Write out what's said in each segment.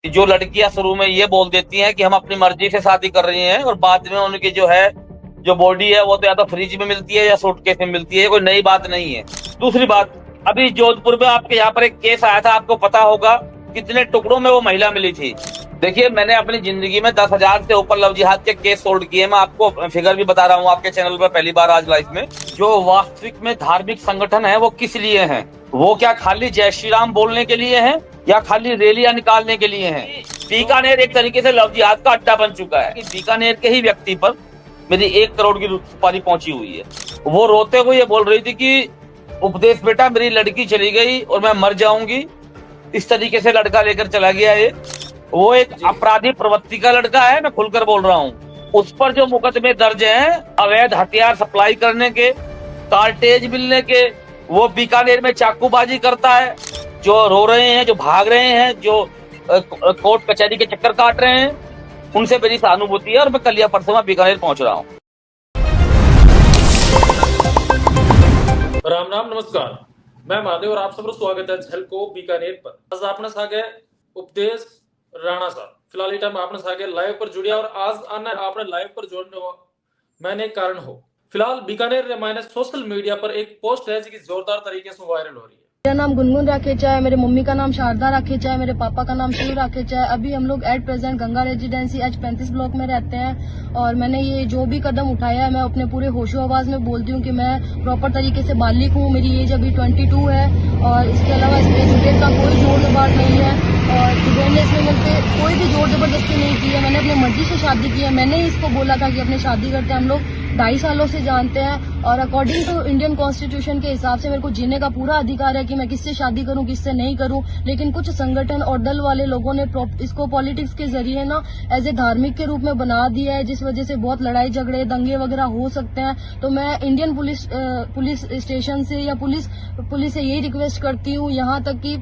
कि जो लड़कियां शुरू में ये बोल देती हैं कि हम अपनी मर्जी से शादी कर रही हैं और बाद में उनकी जो है जो बॉडी है वो तो या तो फ्रिज में मिलती है या सूटकेस में मिलती है, कोई नई बात नहीं है। दूसरी बात, अभी जोधपुर में आपके यहाँ पर एक केस आया था, आपको पता होगा कितने टुकड़ों में वो महिला मिली थी। देखिए, मैंने अपनी जिंदगी में 10,000 से ऊपर लव जिहाद के केस सोल्व किए। मैं आपको फिगर भी बता रहा हूँ आपके चैनल पर पहली बार आज लाइव में। जो वास्तविक में धार्मिक संगठन है वो किस लिए हैं? वो क्या खाली जय श्री राम बोलने के लिए हैं या खाली रैलियां निकालने के लिए हैं? बीकानेर एक तरीके से लव जिहाद का अड्डा बन चुका है कि बीकानेर के ही व्यक्ति पर मेरी 1 करोड़ की सुपारी पहुंची हुई है। वो रोते हुए ये बोल रही थी कि उपदेश बेटा, मेरी लड़की चली गई और मैं मर जाऊंगी। इस तरीके से लड़का लेकर चला गया ये। वो एक अपराधी प्रवृत्ति का लड़का है, मैं खुलकर बोल रहा हूँ। उस पर जो मुकदमे दर्ज हैं अवैध हथियार सप्लाई करने के, कार्टेज मिलने के, वो बीकानेर में चाकूबाजी करता है। जो रो रहे हैं, जो भाग रहे हैं, जो कोर्ट कचहरी के चक्कर काट रहे हैं, उनसे मेरी सहानुभूति है और मैं कल या परसों में बीकानेर पहुंच रहा हूँ। राम राम, नमस्कार। मैं महादेव और आप सबका स्वागत है झलको बीकानेर पर। आज आपने सागे उपदेश राणा साहब, फिलहाल इस टाइम आपने सागे लाइव पर जुड़िया और आज आना आपने लाइव पर जोड़ने मैंने एक कारण हो। फिलहाल बीकानेर रे माइने सोशल मीडिया पर एक पोस्ट है जो जोरदार तरीके से वायरल हो रही है। मेरा नाम गुनगुन राखेचा है, मेरे मम्मी का नाम शारदा राखेचा है, मेरे पापा का नाम शिव राखेचा है। अभी हम लोग at present Ganga residency H35 block में रहते हैं और मैंने ये जो भी कदम उठाया है मैं अपने पूरे होशो आवाज में बोलती हूँ कि मैं प्रॉपर तरीके से बालिग हूँ। मेरी एज अभी 22 है और इसके अलावा इसमें जुबेर का कोई जोर जबर नहीं है और जुबेर ने इसमें मेरे पे कोई भी जोर जबरदस्ती नहीं की है। मैंने अपनी मर्जी से शादी की है। मैंने ही इसको बोला था कि अपनी शादी करते हैं। हम लोग 2.5 सालों से जानते हैं और अकॉर्डिंग टू इंडियन कॉन्स्टिट्यूशन के हिसाब से मेरे को जीने का पूरा अधिकार है कि मैं किससे शादी करूं किससे नहीं करूं। लेकिन कुछ संगठन और दल वाले लोगों ने इसको पॉलिटिक्स के जरिए ना एज ए धार्मिक के रूप में बना दिया है, जिस वजह से बहुत लड़ाई झगड़े दंगे वगैरह हो सकते हैं। तो मैं इंडियन पुलिस स्टेशन से या पुलिस से यही रिक्वेस्ट करती हूँ, यहाँ तक कि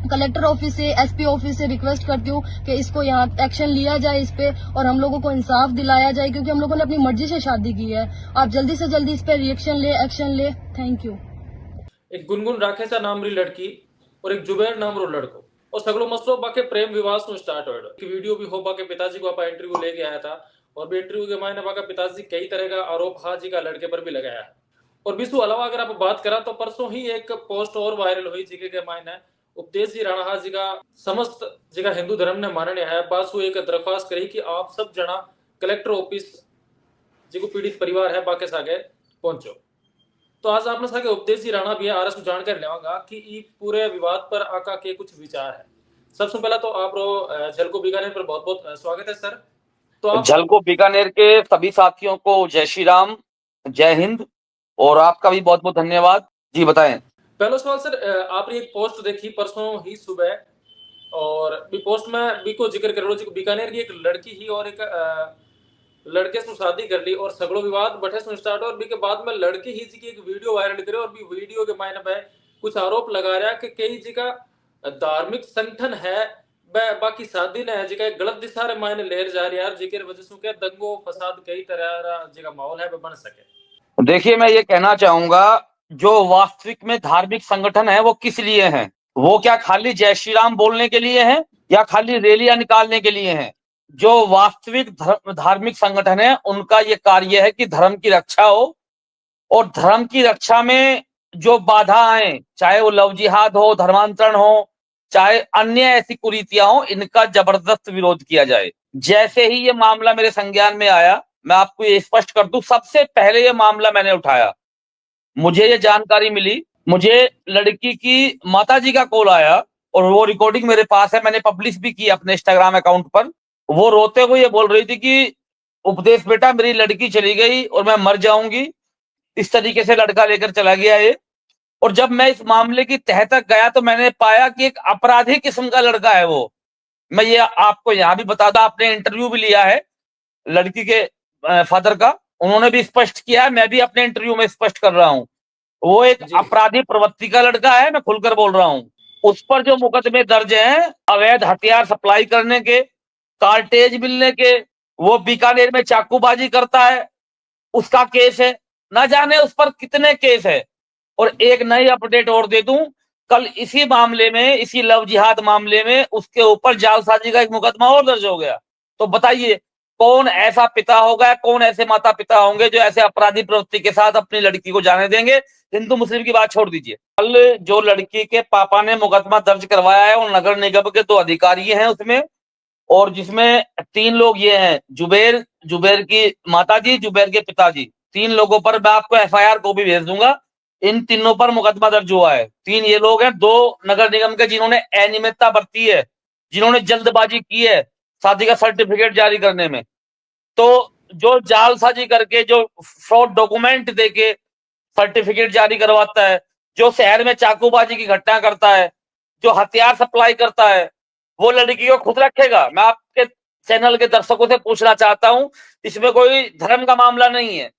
कलेक्टर ऑफिस से SP ऑफिस से रिक्वेस्ट करती हूँ कि इसको यहाँ एक्शन लिया जाए इस पे और हम लोगों को इंसाफ दिलाया जाए, क्योंकि हम लोगों ने अपनी मर्जी से शादी की है। आप जल्दी से जल्दी इस पे रिएक्शन ले, एक्शन ले। Thank you. एक गुनगुन राखेचा नाम री लड़की और एक जुबेर नाम रो लड़को और सगलो मसलो बाके प्रेम विवाद से स्टार्ट हो। वीडियो भी हो बाके पिताजी को आप इंटरव्यू लेके आया था और भी इंटरव्यू के मायने बाका पिताजी कई तरह का आरोप हाजी का लड़के पर भी लगाया है। और बिसु अलावा अगर आप बात करा तो परसों ही एक पोस्ट और वायरल हुई जिके के मायने उपदेश जी राणा जी का समस्त जिका हिंदू धर्म ने मानने है बासु एक दरख्वास्त करी कि आप सब जना कलेक्टर ऑफिस जिको पीड़ित परिवार है बाके सागे पहुंचो। तो आज आपने सागे उपदेश जी राणा भी है आरएस को जानकारी लेवांगा कि ई पूरे विवाद पर आका के कुछ विचार है। सबसे पहला तो आप रो झलको बीकानेर पर बहुत बहुत स्वागत है सर। तो आप झलको बीकानेर के सभी साथियों को जय श्री राम, जय हिंद और आपका भी बहुत बहुत धन्यवाद। जी बताएं। पहला सवाल सर, आपने एक पोस्ट देखी परसों ही सुबह और भी पोस्ट में भी को जिक्र कर लो जी बीकानेर की एक लड़की ही और एक लड़के से शादी कर ली और सगड़ो विवाद बठे से स्टार्ट और भी के बाद में लड़की ही जी की एक वीडियो वायरल करे और भी वीडियो के मायने पे कुछ आरोप लगा रहा कि कई जी का धार्मिक संगठन है बाकी शादी ने जी का एक गलत दिशा रे मायने लेर जा रही है जिके वजह से क्या दंगो फसाद कई तरह जी का माहौल है बन सके। देखिए, मैं ये कहना चाहूंगा, जो वास्तविक में धार्मिक संगठन है वो किस लिए हैं? वो क्या खाली जय श्री राम बोलने के लिए हैं या खाली रैलियां निकालने के लिए हैं? जो वास्तविक धार्मिक संगठन है उनका ये कार्य है कि धर्म की रक्षा हो और धर्म की रक्षा में जो बाधा आए, चाहे वो लव जिहाद हो, धर्मांतरण हो, चाहे अन्य ऐसी कुरीतियां हो, इनका जबरदस्त विरोध किया जाए। जैसे ही ये मामला मेरे संज्ञान में आया, मैं आपको ये स्पष्ट कर दूं, सबसे पहले ये मामला मैंने उठाया। मुझे ये जानकारी मिली, मुझे लड़की की माताजी का कॉल आया और वो रिकॉर्डिंग मेरे पास है, मैंने पब्लिश भी की अपने इंस्टाग्राम अकाउंट पर। वो रोते हुए ये बोल रही थी कि उपदेश बेटा, मेरी लड़की चली गई और मैं मर जाऊंगी। इस तरीके से लड़का लेकर चला गया ये। और जब मैं इस मामले की तह तक गया तो मैंने पाया कि एक अपराधी किस्म का लड़का है वो। मैं ये आपको यहाँ भी बता दूं, आपने इंटरव्यू भी लिया है लड़की के फादर का, उन्होंने भी स्पष्ट किया है, मैं भी अपने इंटरव्यू में स्पष्ट कर रहा हूँ। वो एक अपराधी प्रवृत्ति का लड़का है, मैं खुलकर बोल रहा हूँ। उस पर जो मुकदमे दर्ज हैं अवैध हथियार सप्लाई करने के, कार्टेज मिलने के, वो बीकानेर में चाकूबाजी करता है, उसका केस है। ना जाने उस पर कितने केस है। और एक नई अपडेट और दे दूं कल इसी मामले में, इसी लव जिहाद मामले में उसके ऊपर जालसाजी का एक मुकदमा और दर्ज हो गया। तो बताइए कौन ऐसा पिता होगा, कौन ऐसे माता पिता होंगे जो ऐसे अपराधी प्रवृत्ति के साथ अपनी लड़की को जाने देंगे। हिंदू मुस्लिम की बात छोड़ दीजिए, कल जो लड़की के पापा ने मुकदमा दर्ज करवाया है वो नगर निगम के 2 अधिकारी हैं उसमें, और जिसमें 3 लोग ये हैं, जुबैर की माताजी, जुबैर के पिताजी, 3 लोगों पर मैं आपको एफआईआर को भी भेज दूंगा। इन तीनों पर मुकदमा दर्ज हुआ है। 3 ये लोग हैं, 2 नगर निगम के जिन्होंने अनियमितता बरती है, जिन्होंने जल्दबाजी की है शादी का सर्टिफिकेट जारी करने में। तो जो जालसाजी करके, जो फ्रॉड डॉक्यूमेंट देके सर्टिफिकेट जारी करवाता है, जो शहर में चाकूबाजी की घटना करता है, जो हथियार सप्लाई करता है, वो लड़की को खुद रखेगा? मैं आपके चैनल के दर्शकों से पूछना चाहता हूं, इसमें कोई धर्म का मामला नहीं है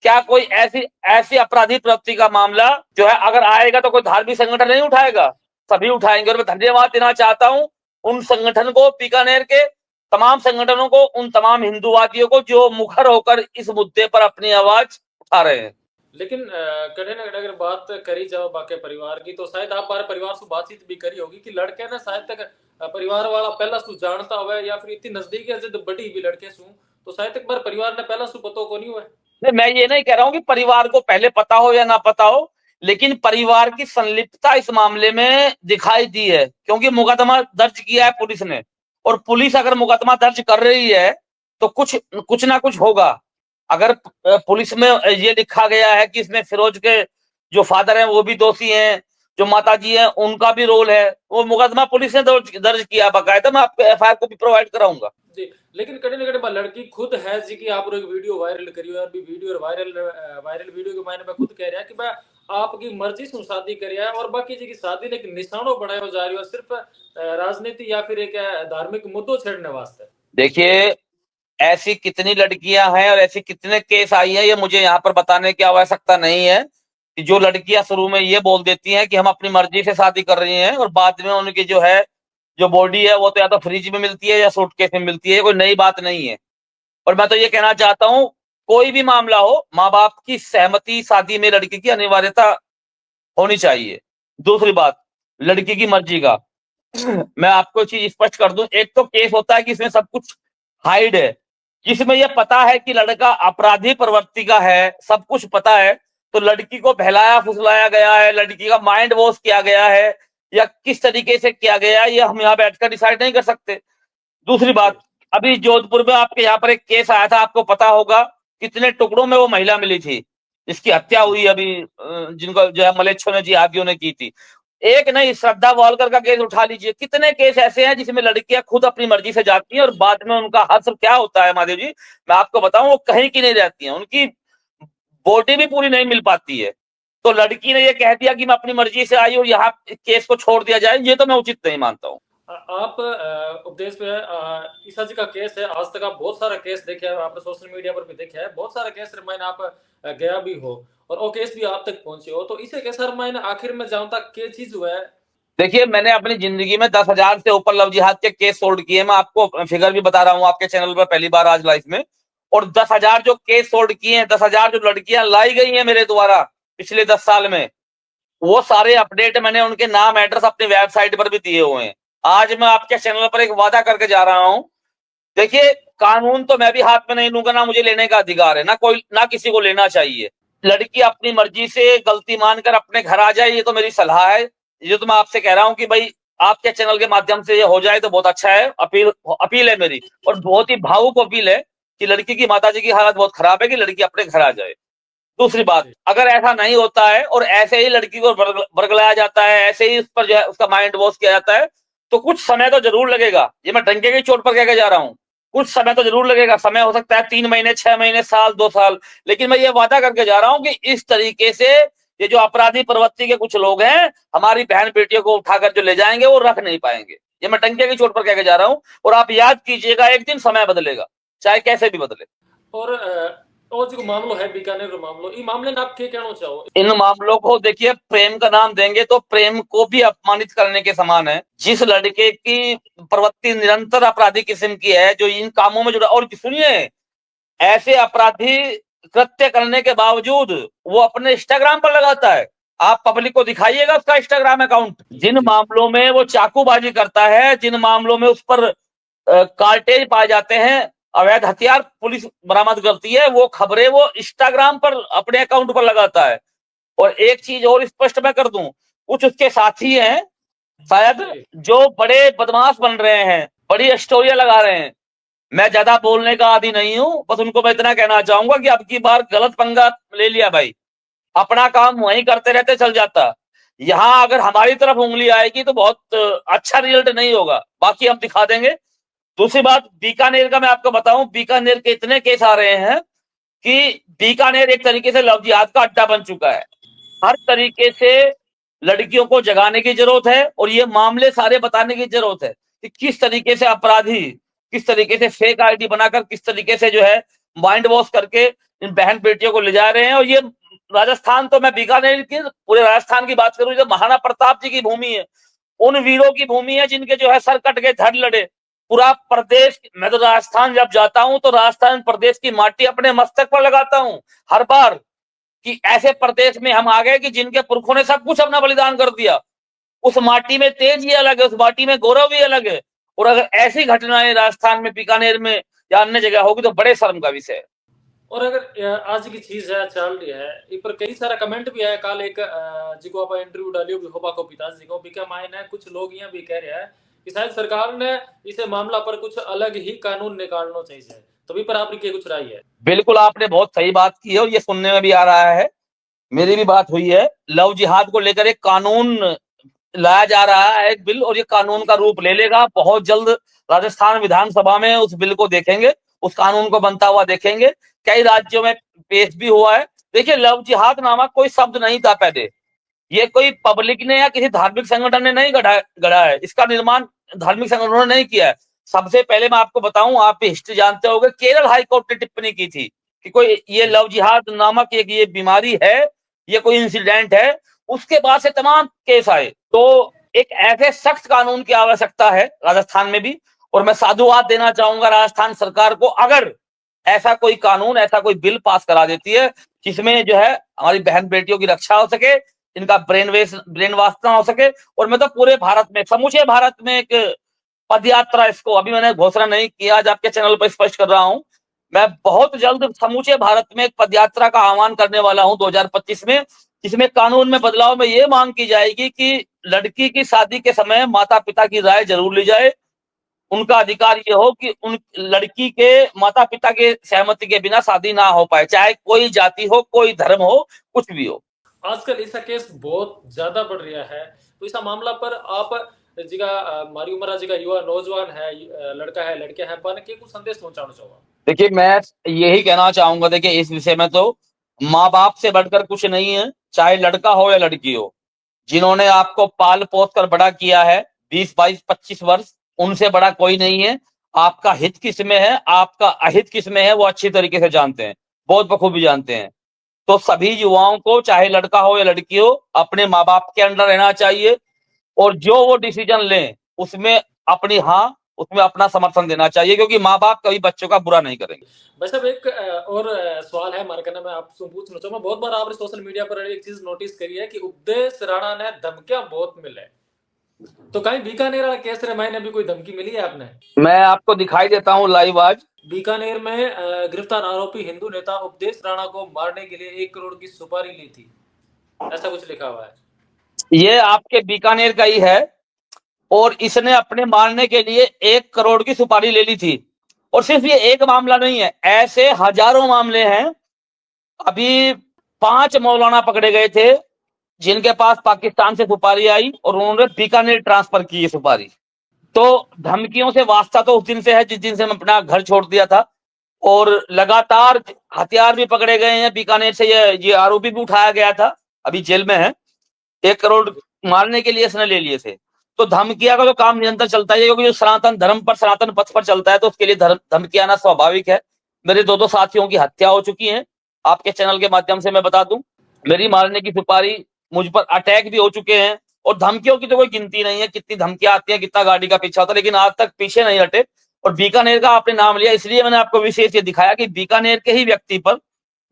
क्या? कोई ऐसी अपराधी प्रवृत्ति का मामला जो है अगर आएगा तो कोई धार्मिक संगठन नहीं उठाएगा? सभी उठाएंगे। और मैं धन्यवाद देना चाहता हूं उन संगठन को, बीकानेर के तमाम संगठनों को, उन तमाम हिंदूवादियों को जो मुखर होकर इस मुद्दे पर अपनी आवाज उठा रहे हैं। लेकिन कहीं ना कहीं अगर बात करी जाओ बाकी परिवार की, तो शायद आप बारे परिवार से बातचीत भी करी होगी कि लड़के ने शायद तक परिवार वाला पहला सु जानता हुआ है, या फिर इतनी नजदीक है जब बड़ी भी लड़के सु, तो शायद तक बार परिवार ने पहला सु पतो को नहीं हुआ। नहीं, मैं ये नहीं कह रहा हूं कि परिवार को पहले पता हो या ना पता हो, लेकिन परिवार की संलिप्तता इस मामले में दिखाई दी है, क्योंकि मुकदमा दर्ज किया है पुलिस ने, और पुलिस अगर मुकदमा दर्ज कर रही है तो कुछ ना कुछ होगा। अगर पुलिस में ये लिखा गया है कि इसमें फिरोज के जो फादर हैं वो भी दोषी हैं, जो माताजी हैं उनका भी रोल है, वो मुकदमा पुलिस ने दर्ज किया बाकायदा। मैं आपको एफआईआर को भी प्रोवाइड कराऊंगा जी। लेकिन कहीं ना कहीं लड़की खुद है जी की आप एक वीडियो वायरल करी है, अभी वीडियो वायरल वीडियो के मायने में खुद कह रहा है कि मैं आपकी मर्जी से शादी करिया है, और बाकी जी की शादी ने एक निशानों बनाया जा रही है सिर्फ राजनीति या फिर एक धार्मिक मुद्दों छेड़ने वास्ते। देखिए, ऐसी कितनी लड़कियां हैं और ऐसी कितने केस आई है, ये मुझे यहाँ पर बताने की आवश्यकता नहीं है कि जो लड़कियां शुरू में ये बोल देती हैं कि हम अपनी मर्जी से शादी कर रही हैं, और बाद में उनकी जो है जो बॉडी है वो तो या तो फ्रिज में मिलती है या सूटकेस में मिलती है। कोई नई बात नहीं है। और मैं तो ये कहना चाहता हूं, कोई भी मामला हो, माँ बाप की सहमति शादी में लड़की की अनिवार्यता होनी चाहिए। दूसरी बात, लड़की की मर्जी का मैं आपको चीज स्पष्ट कर दूं, एक तो केस होता है कि इसमें सब कुछ हाइड है, जिसमें यह पता है कि लड़का अपराधी प्रवृत्ति का है, सब कुछ पता है, तो लड़की को बहलाया फुसलाया गया है, लड़की का माइंड वॉश किया गया है, या किस तरीके से किया गया है, ये हम यहाँ बैठकर डिसाइड नहीं कर सकते। दूसरी बात, अभी जोधपुर में आपके यहाँ पर एक केस आया था, आपको पता होगा, कितने टुकड़ों में वो महिला मिली थी, इसकी हत्या हुई अभी, जिनको जो है मलेच्छों ने, जिहादियों ने की थी। एक नहीं, श्रद्धा वालकर का केस उठा लीजिए, कितने केस ऐसे हैं जिसमें लड़कियां खुद अपनी मर्जी से जाती हैं और बाद में उनका हश्र क्या होता है महादेव जी, मैं आपको बताऊं, वो कहीं की नहीं रहती हैं, उनकी बॉडी भी पूरी नहीं मिल पाती है। तो लड़की ने ये कह दिया कि मैं अपनी मर्जी से आई और यहाँ केस को छोड़ दिया जाए, ये तो मैं उचित नहीं मानता हूँ। आप उपदेश पे ईसा जी का केस है, आज तक आप बहुत सारा केस देखे हैं, आपने सोशल मीडिया पर भी देखा है, बहुत सारा केस रमायन आप गया भी हो और वो केस भी आप तक पहुंचे हो, तो इसे कैसा रमायन आखिर में जाऊं तक क्या चीज हुआ है? देखिए, मैंने अपनी जिंदगी में 10,000 से ऊपर लव जिहाद के केस सोल्व किए, मैं आपको फिगर भी बता रहा हूँ आपके चैनल पर पहली बार आज लाइफ में। और 10,000 जो केस सोल्व किए हैं, 10,000 जो लड़कियां लाई गई हैं मेरे द्वारा पिछले 10 साल में, वो सारे अपडेट मैंने उनके नाम एड्रेस अपनी वेबसाइट पर भी दिए हुए हैं। आज मैं आपके चैनल पर एक वादा करके जा रहा हूं, देखिए, कानून तो मैं भी हाथ में नहीं लूंगा, ना मुझे लेने का अधिकार है, ना किसी को लेना चाहिए। लड़की अपनी मर्जी से गलती मानकर अपने घर आ जाए, ये तो मेरी सलाह है। ये तो मैं आपसे कह रहा हूं कि भाई आपके चैनल के माध्यम से ये हो जाए तो बहुत अच्छा है। अपील है मेरी, और बहुत ही भावुक अपील है कि लड़की की माताजी की हालत बहुत खराब है, कि लड़की अपने घर आ जाए। दूसरी बात, अगर ऐसा नहीं होता है और ऐसे ही लड़की को बरगलाया जाता है, ऐसे ही उस पर जो है उसका माइंड वॉश किया जाता है, तो कुछ समय तो जरूर लगेगा। ये मैं डंके की चोट पर कह के जा रहा हूं, कुछ समय तो जरूर लगेगा। समय हो सकता है 3 महीने, 6 महीने, साल, 2 साल, लेकिन मैं ये वादा करके जा रहा हूं कि इस तरीके से ये जो अपराधी प्रवृत्ति के कुछ लोग हैं, हमारी बहन बेटियों को उठाकर जो ले जाएंगे वो रख नहीं पाएंगे। ये मैं डंके की चोट पर कह के जा रहा हूं, और आप याद कीजिएगा, एक दिन समय बदलेगा, चाहे कैसे भी बदले। और जो मामलो है बीकानेर मामलो, इन मामले में आप क्या कहना चाहो? इन मामलों को देखिए, प्रेम का नाम देंगे तो प्रेम को भी अपमानित करने के समान है। जिस लड़के की प्रवृत्ति निरंतर अपराधी किस्म की है, जो इन कामों में जुड़ा, और सुनिए, ऐसे अपराधी कृत्य करने के बावजूद वो अपने इंस्टाग्राम पर लगाता है, आप पब्लिक को दिखाइएगा उसका इंस्टाग्राम अकाउंट। जिन मामलों में वो चाकूबाजी करता है, जिन मामलों में उस पर कार्टेज पाए जाते हैं, अवैध हथियार पुलिस बरामद करती है, वो खबरें वो इंस्टाग्राम पर अपने अकाउंट पर लगाता है। और एक चीज और स्पष्ट मैं कर दूं, कुछ उसके साथी हैं शायद जो बड़े बदमाश बन रहे हैं, बड़ी स्टोरियां लगा रहे हैं। मैं ज्यादा बोलने का आदी नहीं हूं, बस उनको मैं इतना कहना चाहूंगा कि अब की बार गलत पंगा ले लिया भाई, अपना काम वहीं करते रहते चल जाता। यहाँ अगर हमारी तरफ उंगली आएगी तो बहुत अच्छा रिजल्ट नहीं होगा, बाकी हम दिखा देंगे। दूसरी बात, बीकानेर का मैं आपको बताऊं, बीकानेर के इतने केस आ रहे हैं कि बीकानेर एक तरीके से लव जिहाद का अड्डा बन चुका है। हर तरीके से लड़कियों को जगाने की जरूरत है और ये मामले सारे बताने की जरूरत है कि किस तरीके से अपराधी, किस तरीके से फेक आईडी बनाकर, किस तरीके से जो है माइंड वॉश करके इन बहन बेटियों को ले जा रहे हैं। और ये राजस्थान, तो मैं बीकानेर की, पूरे राजस्थान की बात करूं, जो महाराणा प्रताप जी की भूमि है, उन वीरों की भूमि है जिनके जो है सर कट गए, धड़ लड़े। पूरा प्रदेश, मैं तो राजस्थान जब जाता हूं तो राजस्थान प्रदेश की माटी अपने मस्तक पर लगाता हूं हर बार, कि ऐसे प्रदेश में हम आ गए कि जिनके पुरखों ने सब कुछ अपना बलिदान कर दिया। उस माटी में तेज ही अलग है, उस माटी में गौरव भी अलग है। और अगर ऐसी घटनाएं राजस्थान में, बीकानेर में या अन्य जगह होगी तो बड़े शर्म का विषय है। और अगर आज की चीज है चल रही है, इस पर कई सारा कमेंट भी आया। कल एक जिको आप इंटरव्यू डालियो भी होबा को पिताजी को बीका मायने कुछ लोग यहाँ भी कह रहे हैं कि शायद सरकार ने इस मामला पर कुछ अलग ही कानून निकालना चाहिए। तभी पर आपकी कुछ राय है? बिल्कुल, आपने बहुत सही बात की है और ये सुनने में भी आ रहा है, मेरी भी बात हुई है। लव जिहाद को लेकर एक कानून लाया जा रहा है, एक बिल, और ये कानून का रूप ले लेगा बहुत जल्द। राजस्थान विधानसभा में उस बिल को देखेंगे, उस कानून को बनता हुआ देखेंगे। कई राज्यों में पेश भी हुआ है। देखिए, लव जिहाद नामक कोई शब्द नहीं था पहले, ये कोई पब्लिक ने या किसी धार्मिक संगठन ने नहीं गढ़ा है, इसका निर्माण धार्मिक संगठनों ने नहीं किया है। सबसे पहले मैं आपको बताऊं, आप हिस्ट्री जानते होंगे, केरल हाईकोर्ट ने टिप्पणी की थी कि कोई ये लव जिहाद नामक एक ये बीमारी है, ये कोई इंसिडेंट है। उसके बाद से तमाम केस आए। तो एक ऐसे सख्त कानून की आवश्यकता है राजस्थान में भी, और मैं साधुवाद देना चाहूंगा राजस्थान सरकार को, अगर ऐसा कोई कानून, ऐसा कोई बिल पास करा देती है जिसमें जो है हमारी बहन बेटियों की रक्षा हो सके, इनका ब्रेन वॉश ना हो सके। और मैं तो पूरे भारत में, समूचे भारत में एक पदयात्रा, इसको अभी मैंने घोषणा नहीं किया, आज आपके चैनल पर स्पष्ट कर रहा हूं, मैं बहुत जल्द समूचे भारत में एक पदयात्रा का आह्वान करने वाला हूं 2025 में, जिसमें कानून में बदलाव में ये मांग की जाएगी कि लड़की की शादी के समय माता पिता की राय जरूर ली जाए। उनका अधिकार ये हो कि उन लड़की के माता पिता के सहमति के बिना शादी ना हो पाए, चाहे कोई जाति हो, कोई धर्म हो, कुछ भी हो। आजकल ऐसा केस बहुत ज्यादा बढ़ रहा है, तो इस मामला पर आप जिका हमारी उम्र जिका युवा नौजवान है, लड़का है, लड़के हैं, पाने के कुछ संदेश पहुंचाना चाहूंगा? देखिए, मैं यही कहना चाहूंगा, देखिए इस विषय में तो माँ बाप से बढ़कर कुछ नहीं है, चाहे लड़का हो या लड़की हो। जिन्होंने आपको पाल पोस कर बड़ा किया है 20, 22, 25 वर्ष, उनसे बड़ा कोई नहीं है। आपका हित किस में है, आपका अहित किस में है, वो अच्छी तरीके से जानते हैं, बहुत बखूबी जानते हैं। तो सभी युवाओं को, चाहे लड़का हो या लड़की हो, अपने माँ बाप के अंडर रहना चाहिए और जो वो डिसीजन लें उसमें अपनी उसमें अपना समर्थन देना चाहिए, क्योंकि माँ बाप कभी बच्चों का बुरा नहीं करेंगे। भाई साहब, एक और सवाल है हमारे कहना, मैं आपसे पूछना चाहूंगा। बहुत बार आपने सोशल मीडिया पर एक चीज नोटिस करी है कि उपदेश राणा ने धमकियां बहुत मिले, तो कहीं बीकानेर वाला केस रामायण में भी कोई धमकी मिली है आपने? मैं आपको दिखाई देता हूँ लाइव आज। बीकानेर में गिरफ्तार आरोपी हिंदू नेता उपदेश राणा को मारने के लिए 1 करोड़ की सुपारी ली थी, ऐसा कुछ लिखा हुआ है। ये आपके बीकानेर का ही है और इसने अपने मारने के लिए 1 करोड़ की सुपारी ले ली थी। और सिर्फ ये एक मामला नहीं है, ऐसे हजारों मामले हैं। अभी 5 मौलाना पकड़े गए थे जिनके पास पाकिस्तान से सुपारी आई और उन्होंने बीकानेर ट्रांसफर की ये सुपारी। तो धमकियों से वास्ता तो उस दिन से है जिस दिन से मैं अपना घर छोड़ दिया था, और लगातार हथियार भी पकड़े गए हैं बीकानेर से। ये आरोपी भी उठाया गया था, अभी जेल में है। 1 करोड़ मारने के लिए इसने ले लिए थे। तो धमकिया का तो काम निरंतर चलता है, क्योंकि जो सनातन धर्म पर, सनातन पथ पर चलता है, तो उसके लिए धमकी आना स्वाभाविक है। मेरे 2 साथियों की हत्या हो चुकी है, आपके चैनल के माध्यम से मैं बता दूं। मेरी मारने की सुपारी, मुझ पर अटैक भी हो चुके हैं, और धमकियों की तो कोई गिनती नहीं है, कितनी धमकियां आती हैं, कितना गाड़ी का पीछा होता है, लेकिन आज तक पीछे नहीं हटे। और बीकानेर का आपने नाम लिया, इसलिए मैंने आपको विशेष ये दिखाया कि बीकानेर के ही व्यक्ति पर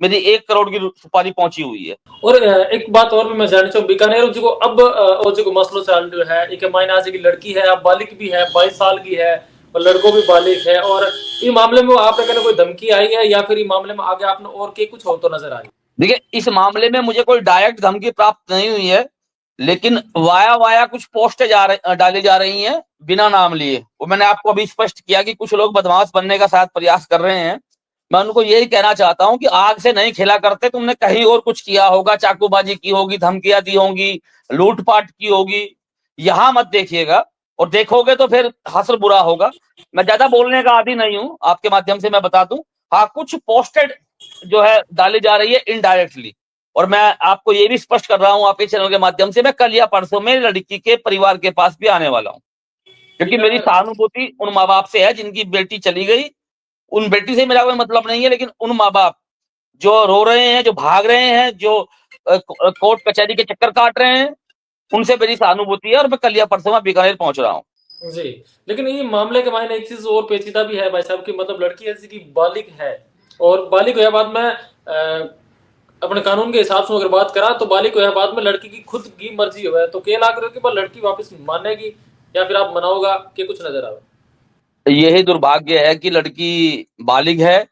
मेरी 1 करोड़ की सुपारी पहुंची हुई है। और एक बात और भी मैं जानना चाहूँ बीकानेर जी को अब वो जो मसलो चाल रहा है एक मायने आज की लड़की है अब बालिक भी है 22 साल की है और लड़को भी बालिक है और इस मामले में आपने कहना कोई धमकी आई है या फिर इस मामले में आगे आपने और के कुछ हो तो नजर आ रही? देखिए, इस मामले में मुझे कोई डायरेक्ट धमकी प्राप्त नहीं हुई है, लेकिन वाया कुछ पोस्टें डाली जा रही हैं बिना नाम लिए। वो मैंने आपको अभी स्पष्ट किया कि कुछ लोग बदमाश बनने का शायद प्रयास कर रहे हैं। मैं उनको यही कहना चाहता हूं कि आग से नहीं खेला करते, तुमने कहीं और कुछ किया होगा, चाकूबाजी की होगी, धमकियां दी होंगी, लूटपाट की होगी, यहां मत देखिएगा। और देखोगे तो फिर हसर बुरा होगा। मैं ज्यादा बोलने का आदी नहीं हूं, आपके माध्यम से मैं बता दूं। हाँ, कुछ पोस्टेड जो है डाली जा रही है इनडायरेक्टली, और मैं आपको ये भी स्पष्ट कर रहा हूं आपके चैनल के माध्यम से, मैं कल या परसों में लड़की के परिवार के पास भी आने वाला हूं, क्योंकि मेरी सहानुभूति उन माँ बाप से है जिनकी बेटी चली गई। उन बेटी से मेरा कोई मतलब नहीं है, लेकिन उन माँ बाप जो रो रहे हैं, जो भाग रहे हैं, जो कोर्ट कचहरी के चक्कर काट रहे हैं, उनसे मेरी सहानुभूति है। और मैं कल या परसों में बीकानेर पहुंच रहा हूँ जी। लेकिन ये मामले के मायने एक चीज और पेचीदा भी है भाई साहब की मतलब लड़की ऐसी की बालिक है और बालिक हुआ बाद में अपने कानून के हिसाब से अगर बात करा तो बालिक हुआ बाद में लड़की की खुद की मर्जी हुआ है तो क्या लाग रहे हो कि लड़की वापस मानेगी या फिर आप मनाओगा कि कुछ नजर आवे? यही दुर्भाग्य है कि लड़की बालिग है।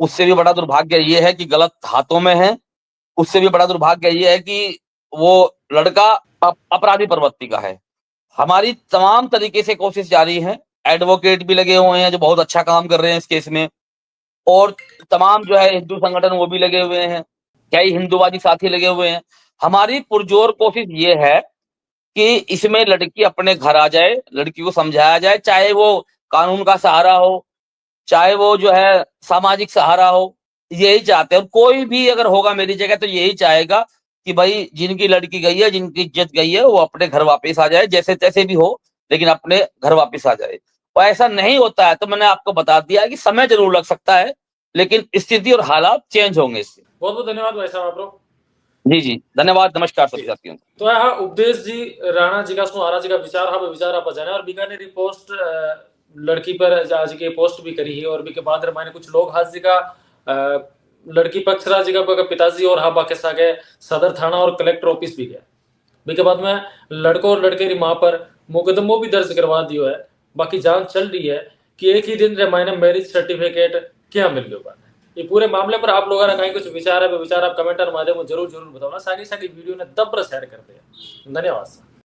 उससे भी बड़ा दुर्भाग्य ये है कि गलत हाथों में है। उससे भी बड़ा दुर्भाग्य ये है कि वो लड़का अपराधी प्रवृत्ति का है। हमारी तमाम तरीके से कोशिश जारी है। एडवोकेट भी लगे हुए हैं जो बहुत अच्छा काम कर रहे हैं इस केस में, और तमाम जो है हिंदू संगठन वो भी लगे हुए हैं, कई हिंदूवादी साथी लगे हुए हैं। हमारी पुरजोर कोशिश ये है कि इसमें लड़की अपने घर आ जाए, लड़की को समझाया जाए, चाहे वो कानून का सहारा हो, चाहे वो जो है सामाजिक सहारा हो। यही चाहते हैं, और कोई भी अगर होगा मेरी जगह तो यही चाहेगा कि भाई जिनकी लड़की गई है, जिनकी इज्जत गई है, वो अपने घर वापस आ जाए, जैसे तैसे भी हो, लेकिन अपने घर वापस आ जाए। और ऐसा नहीं होता है तो मैंने आपको बता दिया कि समय जरूर लग सकता है, लेकिन स्थिति और हालात चेंज होंगे इससे। बहुत बहुत धन्यवाद भाई साहब आप। जी, धन्यवाद, नमस्कार सभी साथियों। तो यहाँ उपदेश जी राणा जी का आरा जी का विचार हाँ विचार आप जाने और बीकानेर पोस्ट लड़की पर आज के पोस्ट भी करी है और भी के बाद मैंने कुछ लोग हाथ जी का लड़की पक्ष जी का पिताजी और हाँ बाकी सागे सदर थाना और कलेक्टर ऑफिस भी गया। बीके बाद में लड़को और लड़के की माँ पर मुकदमों भी दर्ज करवा दियो है। बाकी जांच चल रही है कि एक ही दिन मायने मैरिज सर्टिफिकेट क्या मिल गया। ये पूरे मामले पर आप लोगों ने कहीं कुछ विचार है विचार आप कमेंटर माध्यम जरूर बताओ ना। सागी वीडियो ने दब्र शेयर कर दिया। धन्यवाद।